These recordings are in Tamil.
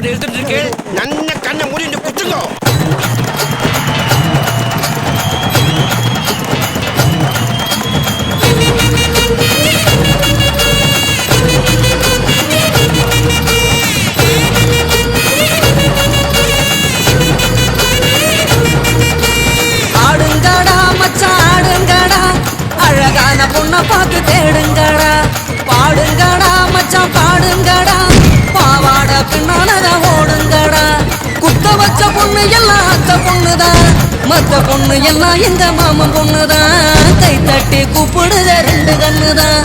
சாப்பாடு எடுத்துட்டு இருக்கேன். நன்ன கண்ணை மூடி குத்துங்க. ஆடுங்கடா மச்சான் ஆடுங்கடா, அழகான பொண்ணை பார்த்து தேடுங்கடா. பாடுங்கடா மச்சான் பாடுங்கடா, பாவாட பின்னாலதான் ஓடுங்கடா. குத்த வச்ச பொண்ணு எல்லாம் அத்த பொண்ணுதான், மத்த பொண்ணு எல்லாம் எங்க மாமன் பொண்ணுதான். கை தட்டி கூப்பிடுத ரெண்டு கண்ணுதான்.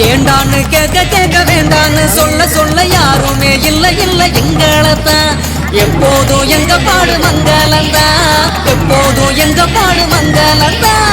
ஏண்டான்னு கேட்க கேட்க வேண்டான்னு சொல்ல சொல்ல யாருமே இல்ல இல்ல எங்களத்தான். எப்போதும் எங்க பாடு மங்களந்தான், எப்போதும் எங்க பாடு மங்களந்தான்.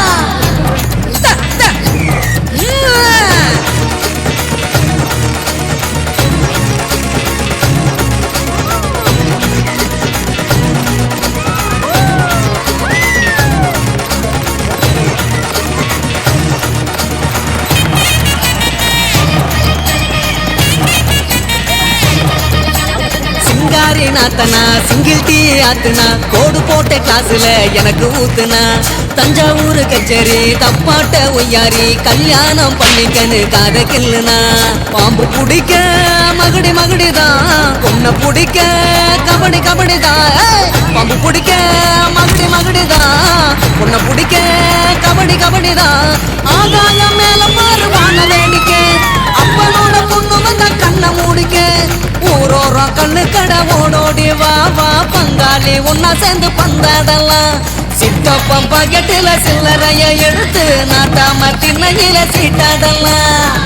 நாத்தனா சிங்கிள் டீ ஆத்துனா, கோடு போட்ட கிளாஸ்ல எனக்கு ஊத்துனா. தஞ்சாவூர் கச்சேரி தப்பாட்ட ஒய்யாரி, கல்யாணம் பண்ணிக்கன்னு காத கில்லுனா. பாம்பு பிடிக்க மகடி மகடிதான், பொண்ணை பிடிக்க கபடி கபடிதான். பாம்பு பிடிக்க மகடி மகடிதான், பொண்ணை பிடிக்க கபடி கபடிதான். ஆகாயம் மேல மாறுவான வேடிக்கை, அப்பனோட பொண்ணு வந்த கண்ணை மூடிக்க. ஊரோரம் கண்ணு கடை ஓடோடி வா வா பங்காளி ஒன்னா சேர்ந்து பந்தாடலாம். சித்தப்பம் பக்கெட்டுல சில்லறைய எடுத்து நாட்டாம திண்ணையில சீட்டாடலாம்.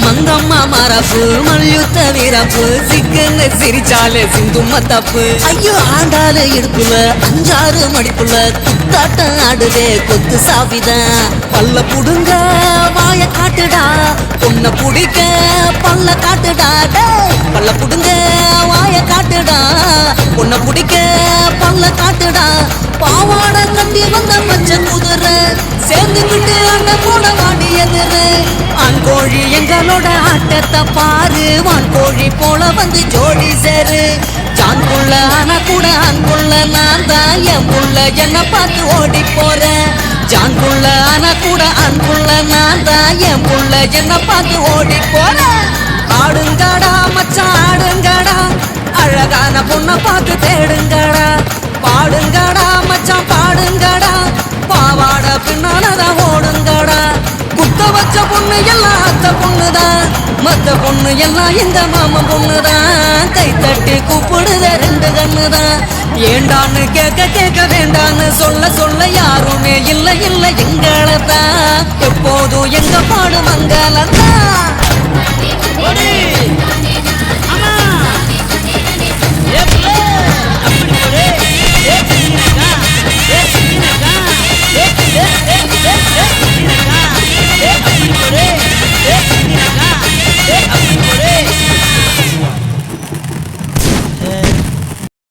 மங்கம்மா மரப்பு மல்யுத்த வீரப்பு, சிக்கன்னு சிரிச்சாலே சிந்தும தப்பு. ஐயோ ஆண்டாளு இடுப்புல அஞ்சாறு மடிப்புல, குத்தாட்டம் ஆடுதே கொத்து சாவிதான். பல்ல புடுங்க வாய காட்டுடா, பொண்ணை புடிக்க பல்ல காட்டுடா. பல்ல புடுங்க வாய காட்டுடா, பொண்ணை புடிக்க பல்ல காட்டுடா. பாவாட கட்டி வந்த பச்சை குதிரை சேர்ந்துக்கிட்டு அந்த போட வாடி எதிரு. ஆண் கோழி எங்களோட ஆட்டத்தை பாரு, வான் கோழி போல வந்து ஜோடி சேரு. ஜான்புள்ள ஆனா கூட அன்புள்ள நான் தான், என் புள்ள என்ன பார்த்து ஓடி போறேன். ஜான்புள்ள ஆனா கூட அன்புள்ள நான் தான், என் புள்ள என்ன பார்த்து ஓடி போறேன். ஆடுங்கடா மச்சான் ஆடுங்கடா, அழகான பொண்ணை பார்த்து தேடுங்கடா. பாடுங்கடா மச்சான் பாடுங்கடா, பாவாட பின்னாலதான் ஓடுங்கடா. குத்த வச்ச பொண்ணு எல்லாம் அத்த பொண்ணுதான், மத்த பொண்ணு எல்லாம் எங்க மாமன் பொண்ணுதான். கை தட்டி கூப்பிடுத ரெண்டு கண்ணுதான். ஏண்டான்னு கேட்க கேட்க வேண்டான்னு சொல்ல சொல்ல யாருமே இல்ல இல்ல எங்களத்தான். எப்போதும் எங்க பாடு மங்களத்தான்.